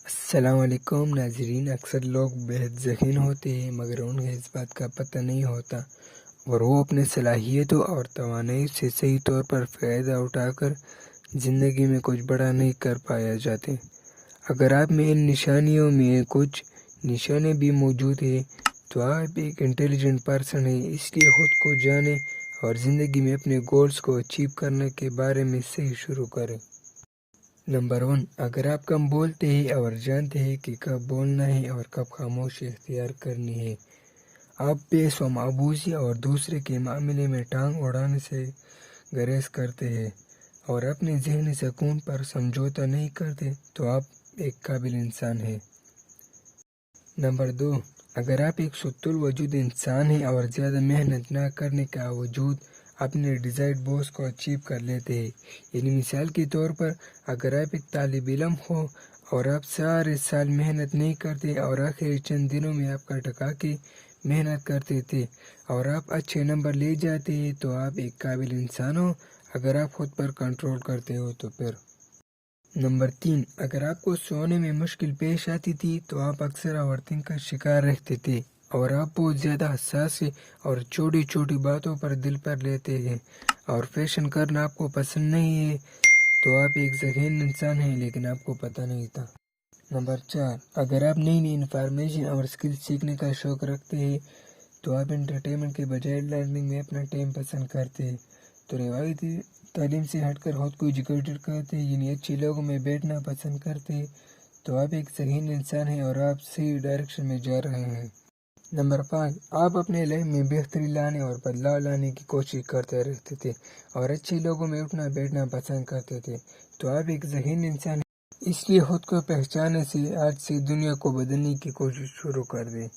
السلام علیکم ناظرین، اکثر لوگ بہت ذہین ہوتے ہیں مگر انہیں اس بات کا پتہ نہیں ہوتا اور وہ اپنے صلاحیتوں اور توانائی سے صحیح طور پر فائدہ اٹھا کر زندگی میں کچھ بڑا نہیں کر پایا جاتے۔ اگر آپ میں ان نشانیوں میں کچھ نشانے بھی موجود ہیں تو آپ ایک انٹیلیجنٹ پرسن ہیں، اس لیے خود کو جانیں اور زندگی میں اپنے گولز کو اچیو کرنے کے بارے میں صحیح شروع کریں۔ نمبر 1، اگر آپ کم بولتے ہیں اور جانتے ہیں کہ کب بولنا ہے اور کب خاموشی اختیار کرنی ہے، آپ پیش و معبوسی اور دوسرے کے معاملے میں ٹانگ اڑانے سے گریز کرتے ہیں اور اپنے ذہنی سکون پر سمجھوتا نہیں کرتے تو آپ ایک قابل انسان ہیں۔ نمبر 2، اگر آپ ایک ستول وجود انسان ہیں اور زیادہ محنت نہ کرنے کا وجود اپنے ڈیزائرڈ گولز کو اچیو کر لیتے ہیں، یعنی مثال کے طور پر اگر آپ ایک طالب علم ہو اور آپ سارے سال محنت نہیں کرتے اور آخری چند دنوں میں آپ کا ٹکا کے محنت کرتے تھے اور آپ اچھے نمبر لے جاتے ہیں تو آپ ایک قابل انسان ہو۔ اگر آپ خود پر کنٹرول کرتے ہو تو پھر۔ نمبر 3، اگر آپ کو سونے میں مشکل پیش آتی تھی تو آپ اکثر اوور تھنک کا شکار رہتے تھے اور آپ بہت زیادہ حساس ہیں اور چھوٹی چھوٹی باتوں پر دل پر لیتے ہیں اور فیشن کرنا آپ کو پسند نہیں ہے تو آپ ایک ذہین انسان ہیں لیکن آپ کو پتہ نہیں تھا۔ نمبر 4، اگر آپ نئی نئی انفارمیشن اور اسکل سیکھنے کا شوق رکھتے ہیں تو آپ انٹرٹینمنٹ کے بجائے لرننگ میں اپنا ٹائم پسند کرتے ہیں تو روایتی تعلیم سے ہٹ کر خود کو ایجوکیٹڈ کرتے ہیں، یعنی اچھے لوگوں میں بیٹھنا پسند کرتے ہیں تو آپ ایک ذہین انسان ہیں اور آپ صحیح ڈائریکشن میں جا رہے ہیں۔ نمبر 5، آپ اپنے لائف میں بہتری لانے اور بدلاؤ لانے کی کوشش کرتے رہتے تھے اور اچھے لوگوں میں اٹھنا بیٹھنا پسند کرتے تھے تو آپ ایک ذہین انسان ہیں، اس لیے خود کو پہچانے سے آج سے دنیا کو بدلنے کی کوشش شروع کر دیں۔